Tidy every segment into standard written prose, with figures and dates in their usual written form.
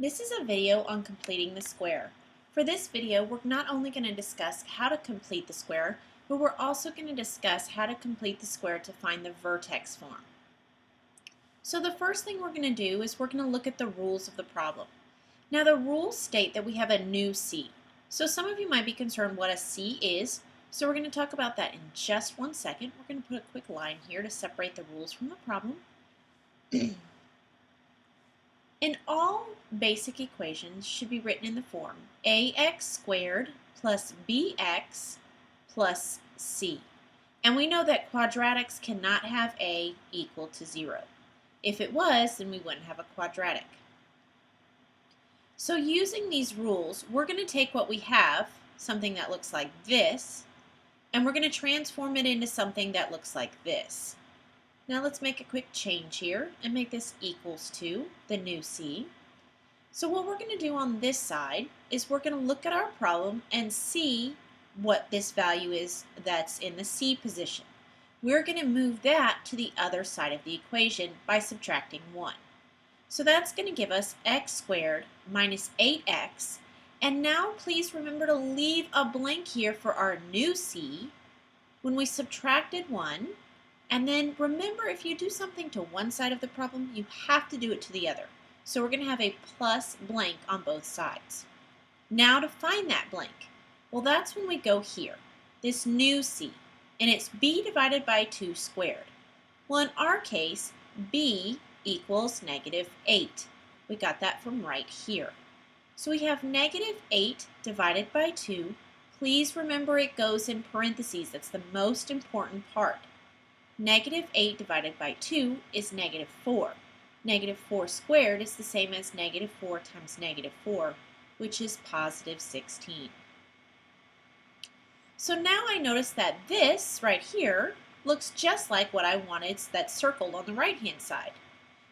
This is a video on completing the square. For this video, we're not only going to discuss how to complete the square, but we're also going to discuss how to complete the square to find the vertex form. So the first thing we're going to do is we're going to look at the rules of the problem. Now the rules state that we have a new c. So some of you might be concerned what a c is, so we're going to talk about that in just 1 second. We're going to put a quick line here to separate the rules from the problem. And all basic equations should be written in the form ax squared plus bx plus c. And we know that quadratics cannot have a equal to 0. If it was, then we wouldn't have a quadratic. So using these rules, we're going to take what we have, something that looks like this, and we're going to transform it into something that looks like this. Now let's make a quick change here and make this equals to the new c. So what we're going to do on this side is we're going to look at our problem and see what this value is that's in the c position. We're going to move that to the other side of the equation by subtracting 1. So that's going to give us x squared minus 8x. And now please remember to leave a blank here for our new c when we subtracted 1. And then remember, if you do something to one side of the problem, you have to do it to the other. So we're going to have a plus blank on both sides. Now to find that blank, well, that's when we go here, this new c, and it's b divided by 2 squared. Well, in our case, b equals negative 8. We got that from right here. So we have negative 8 divided by 2. Please remember it goes in parentheses. That's the most important part. Negative 8 divided by 2 is negative 4. Negative 4 squared is the same as negative 4 times negative 4, which is positive 16. So now I notice that this right here looks just like what I wanted that's circled on the right-hand side.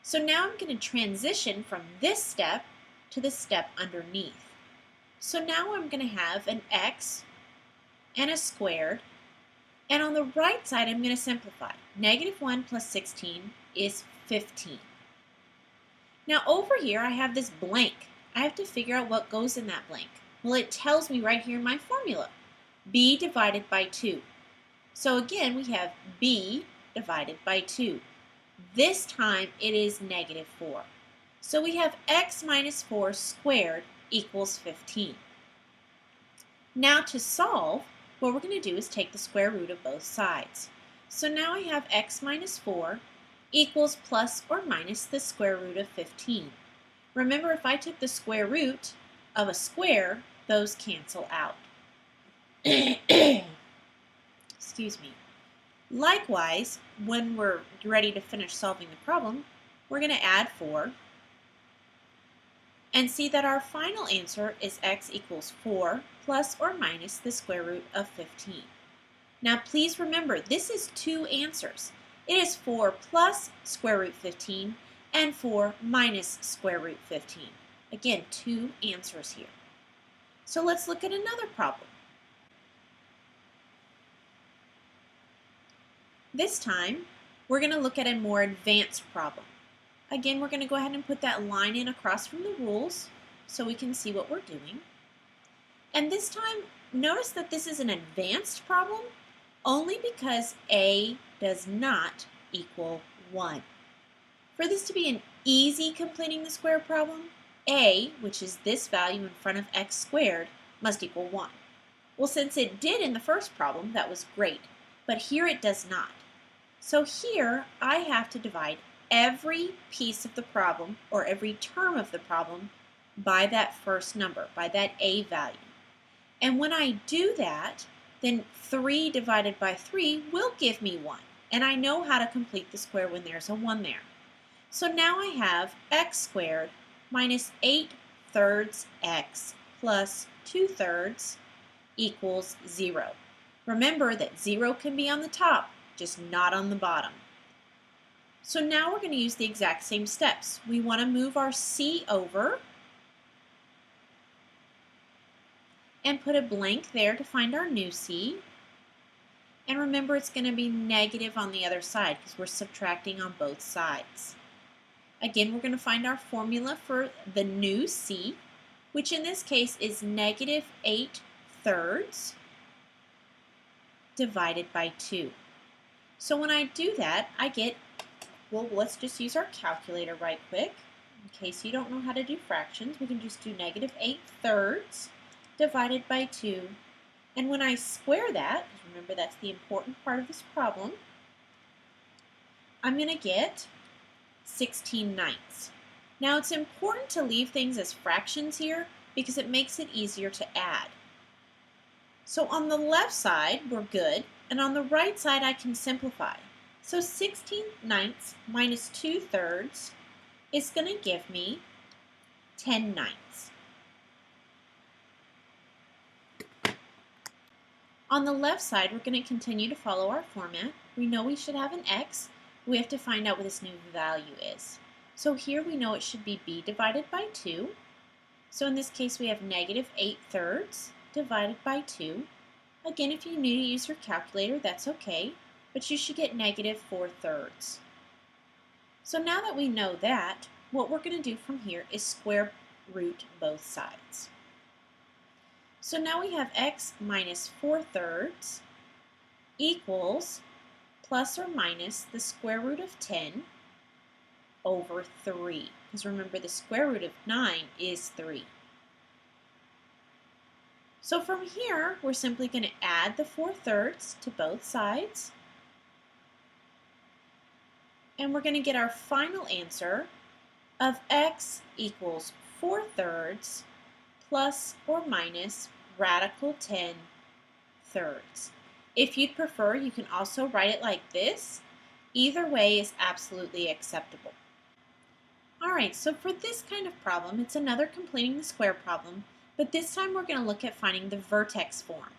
So now I'm going to transition from this step to the step underneath. So now I'm going to have an x and a squared. And on the right side, I'm going to simplify. Negative 1 plus 16 is 15. Now over here, I have this blank. I have to figure out what goes in that blank. Well, it tells me right here in my formula, b divided by 2. So again, we have b divided by 2. This time, it is negative 4. So we have x minus 4 squared equals 15. Now to solve, what we're going to do is take the square root of both sides. So now I have x minus 4 equals plus or minus the square root of 15. Remember, if I took the square root of a square, those cancel out. Excuse me. Likewise, when we're ready to finish solving the problem, we're going to add 4 and see that our final answer is x equals 4 plus or minus the square root of 15. Now please remember, this is two answers. It is 4 plus square root 15 and 4 minus square root 15. Again, two answers here. So let's look at another problem. This time, we're going to look at a more advanced problem. Again, we're going to go ahead and put that line in across from the rules so we can see what we're doing. And this time, notice that this is an advanced problem only because a does not equal 1. For this to be an easy completing the square problem, a, which is this value in front of x squared, must equal 1. Well, since it did in the first problem, that was great, but here it does not. So here, I have to divide every piece of the problem, or every term of the problem, by that first number, by that a value. And when I do that, then 3 divided by 3 will give me 1. And I know how to complete the square when there's a 1 there. So now I have x squared minus 8 thirds x plus 2 thirds equals 0. Remember that 0 can be on the top, just not on the bottom. So now we're going to use the exact same steps. We want to move our c over and put a blank there to find our new c. And remember, it's going to be negative on the other side because we're subtracting on both sides. Again, we're going to find our formula for the new c, which in this case is negative 8/3 divided by 2. So when I do that, I get, well, let's just use our calculator right quick. In case you don't know how to do fractions, we can just do negative 8/3 divided by 2. And when I square that, remember that's the important part of this problem, I'm going to get 16/9. Now it's important to leave things as fractions here because it makes it easier to add. So on the left side, we're good, and on the right side, I can simplify. So 16/9 minus 2/3 is going to give me 10/9. On the left side, we're going to continue to follow our format. We know we should have an x. We have to find out what this new value is. So here we know it should be b divided by 2. So in this case, we have negative 8/3 divided by 2. Again, if you need to use your calculator, that's okay, but you should get negative 4/3. So now that we know that, what we're going to do from here is square root both sides. So now we have x minus 4/3 equals plus or minus the square root of 10 over 3. Because remember, the square root of 9 is 3. So from here, we're simply going to add the 4/3 to both sides. And we're going to get our final answer of x equals 4/3 plus or minus radical 10/3. If you'd prefer, you can also write it like this. Either way is absolutely acceptable. Alright, so for this kind of problem, it's another completing the square problem, but this time we're going to look at finding the vertex form.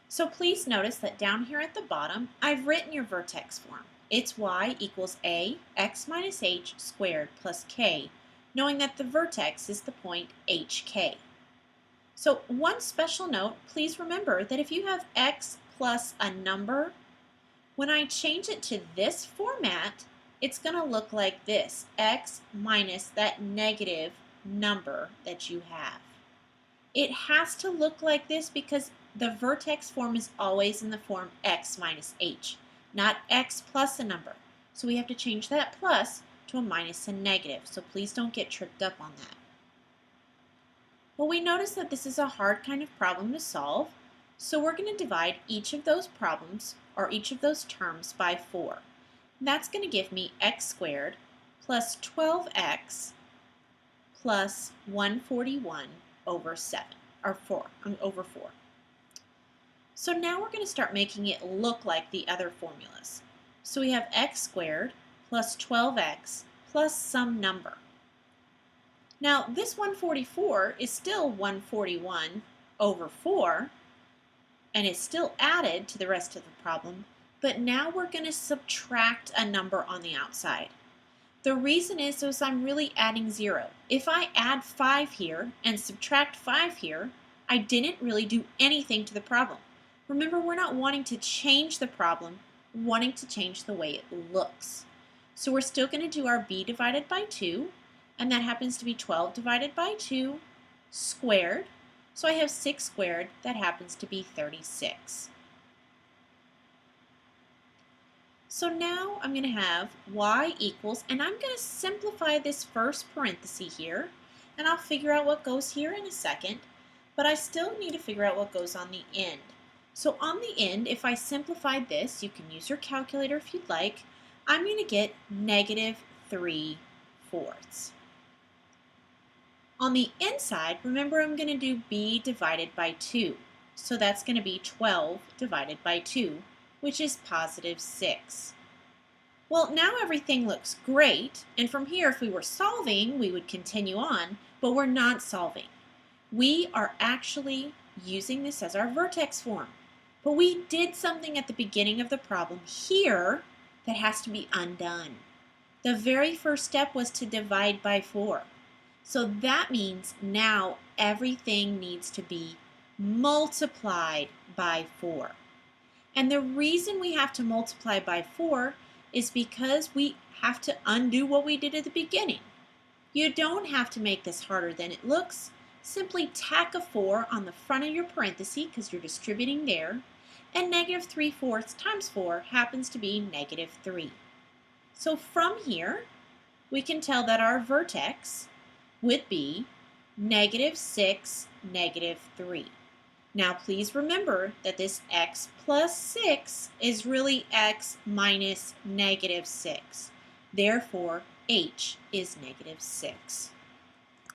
So please notice that down here at the bottom, I've written your vertex form. It's y equals a x minus h squared plus k, knowing that the vertex is the point hk. So one special note, please remember that if you have x plus a number, when I change it to this format, it's going to look like this, x minus that negative number that you have. It has to look like this because the vertex form is always in the form x minus h, not x plus a number. So we have to change that plus to a minus and negative, so please don't get tripped up on that. Well, we notice that this is a hard kind of problem to solve, so we're going to divide each of those problems, or each of those terms, by 4. That's going to give me x squared plus 12x plus 141 over 7, or 4, over 4. So now we're going to start making it look like the other formulas. So we have x squared plus 12x plus some number. Now this 144 is still 141 over 4, and it's still added to the rest of the problem, but now we're going to subtract a number on the outside. The reason is I'm really adding 0. If I add 5 here and subtract 5 here, I didn't really do anything to the problem. Remember, we're not wanting to change the problem, we're wanting to change the way it looks. So we're still going to do our b divided by 2, and that happens to be 12 divided by 2 squared. So I have 6 squared, that happens to be 36. So now I'm going to have y equals, and I'm going to simplify this first parenthesis here, and I'll figure out what goes here in a second, but I still need to figure out what goes on the end. So on the end, if I simplify this, you can use your calculator if you'd like, I'm going to get negative 3/4. On the inside, remember I'm going to do b divided by 2. So that's going to be 12 divided by 2, which is positive 6. Well, now everything looks great, and from here, if we were solving, we would continue on, but we're not solving. We are actually using this as our vertex form. But we did something at the beginning of the problem here that has to be undone. The very first step was to divide by 4. So that means now everything needs to be multiplied by 4. And the reason we have to multiply by 4 is because we have to undo what we did at the beginning. You don't have to make this harder than it looks. Simply tack a 4 on the front of your parenthesis because you're distributing there, and negative 3/4 times 4 happens to be negative 3. So from here, we can tell that our vertex would be negative 6, negative 3. Now please remember that this x plus 6 is really x minus negative 6. Therefore, h is negative 6.